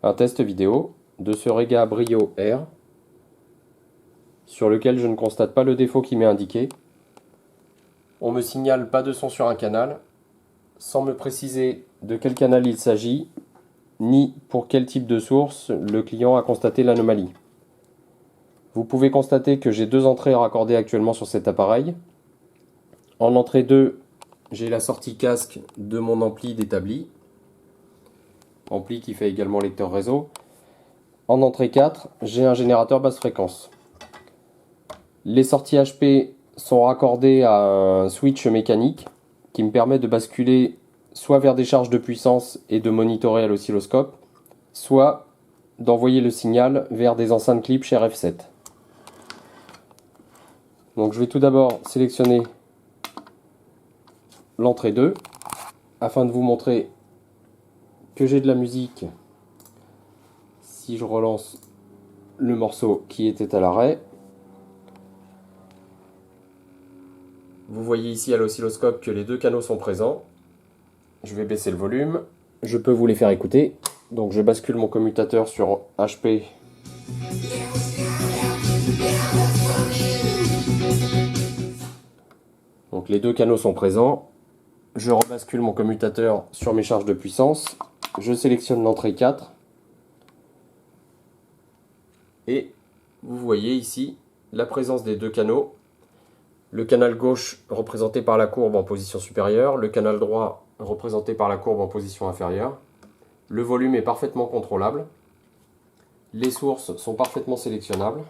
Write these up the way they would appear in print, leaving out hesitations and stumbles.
un test vidéo de ce Rega Brio R sur lequel je ne constate pas le défaut qui m'est indiqué. On me signale pas de son sur un canal, sans me préciser de quel canal il s'agit, ni pour quel type de source le client a constaté l'anomalie. Vous pouvez constater que j'ai deux entrées raccordées actuellement sur cet appareil. En entrée 2, j'ai la sortie casque de mon ampli d'établi, ampli qui fait également lecteur réseau. En entrée 4, j'ai un générateur basse fréquence. Les sorties HP sont raccordées à un switch mécanique qui me permet de basculer soit vers des charges de puissance et de monitorer à l'oscilloscope, soit d'envoyer le signal vers des enceintes clip chez RF7. Donc je vais tout d'abord sélectionner l'entrée 2 afin de vous montrer que j'ai de la musique. Si je relance le morceau qui était à l'arrêt, vous voyez ici à l'oscilloscope que les deux canaux sont présents. Je vais baisser le volume, je peux vous les faire écouter. Donc je bascule mon commutateur sur HP. Donc les deux canaux sont présents. Je rebascule mon commutateur sur mes charges de puissance. Je sélectionne l'entrée 4. Et vous voyez ici la présence des deux canaux. Le canal gauche représenté par la courbe en position supérieure, le canal droit représenté par la courbe en position inférieure. Le volume est parfaitement contrôlable. Les sources sont parfaitement sélectionnables.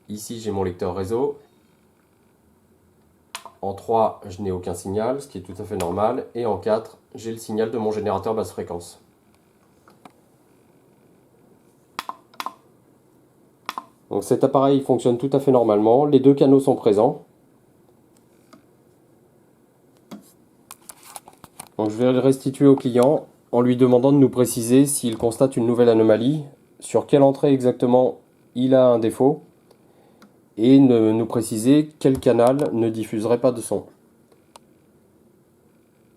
Ici j'ai mon lecteur réseau. En 3, je n'ai aucun signal, ce qui est tout à fait normal. Et en 4, j'ai le signal de mon générateur basse fréquence. Donc cet appareil fonctionne tout à fait normalement. Les deux canaux sont présents. Donc je vais le restituer au client en lui demandant de nous préciser s'il constate une nouvelle anomalie, sur quelle entrée exactement il a un défaut, et de nous préciser quel canal ne diffuserait pas de son.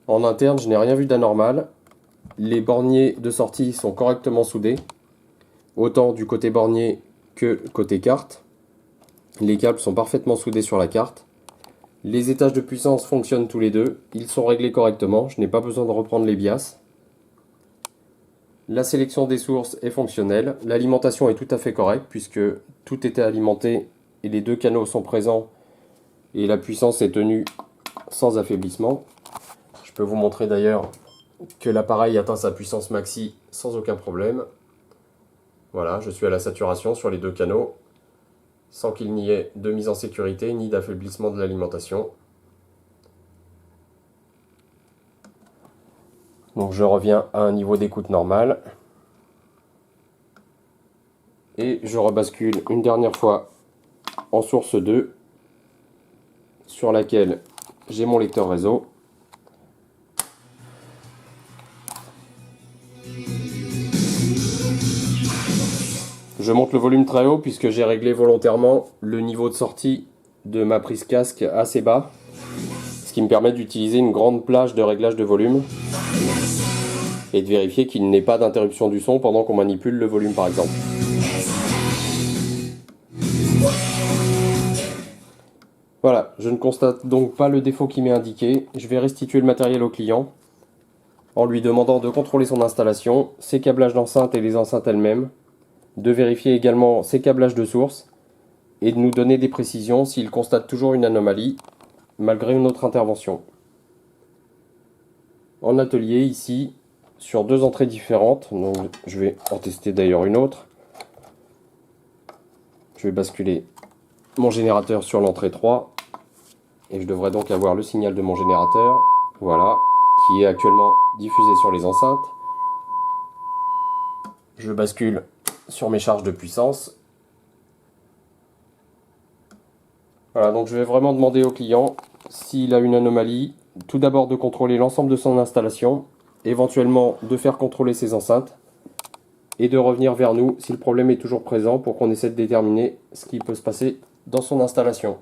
En interne, je n'ai rien vu d'anormal. Les borniers de sortie sont correctement soudés, autant du côté bornier que côté carte. Les câbles sont parfaitement soudés sur la carte. Les étages de puissance fonctionnent tous les deux. Ils sont réglés correctement. Je n'ai pas besoin de reprendre les bias. La sélection des sources est fonctionnelle. L'alimentation est tout à fait correcte puisque tout était alimenté et les deux canaux sont présents et la puissance est tenue sans affaiblissement. Je peux vous montrer d'ailleurs que l'appareil atteint sa puissance maxi sans aucun problème. Voilà, je suis à la saturation sur les deux canaux sans qu'il n'y ait de mise en sécurité ni d'affaiblissement de l'alimentation. Donc je reviens à un niveau d'écoute normal. Et je rebascule une dernière fois en source 2 sur laquelle j'ai mon lecteur réseau. Je monte le volume très haut puisque j'ai réglé volontairement le niveau de sortie de ma prise casque assez bas, ce qui me permet d'utiliser une grande plage de réglage de volume et de vérifier qu'il n'y ait pas d'interruption du son pendant qu'on manipule le volume par exemple. Voilà, je ne constate donc pas le défaut qui m'est indiqué. Je vais restituer le matériel au client en lui demandant de contrôler son installation, ses câblages d'enceinte et les enceintes elles-mêmes, de vérifier également ses câblages de source et de nous donner des précisions s'il constate toujours une anomalie malgré une autre intervention. En atelier ici, sur deux entrées différentes, donc je vais en tester d'ailleurs une autre. Je vais basculer mon générateur sur l'entrée 3 et je devrais donc avoir le signal de mon générateur, voilà, qui est actuellement diffusé sur les enceintes. Je bascule sur mes charges de puissance. Voilà, donc je vais vraiment demander au client s'il a une anomalie, tout d'abord de contrôler l'ensemble de son installation, éventuellement de faire contrôler ses enceintes et de revenir vers nous si le problème est toujours présent pour qu'on essaie de déterminer ce qui peut se passer dans son installation.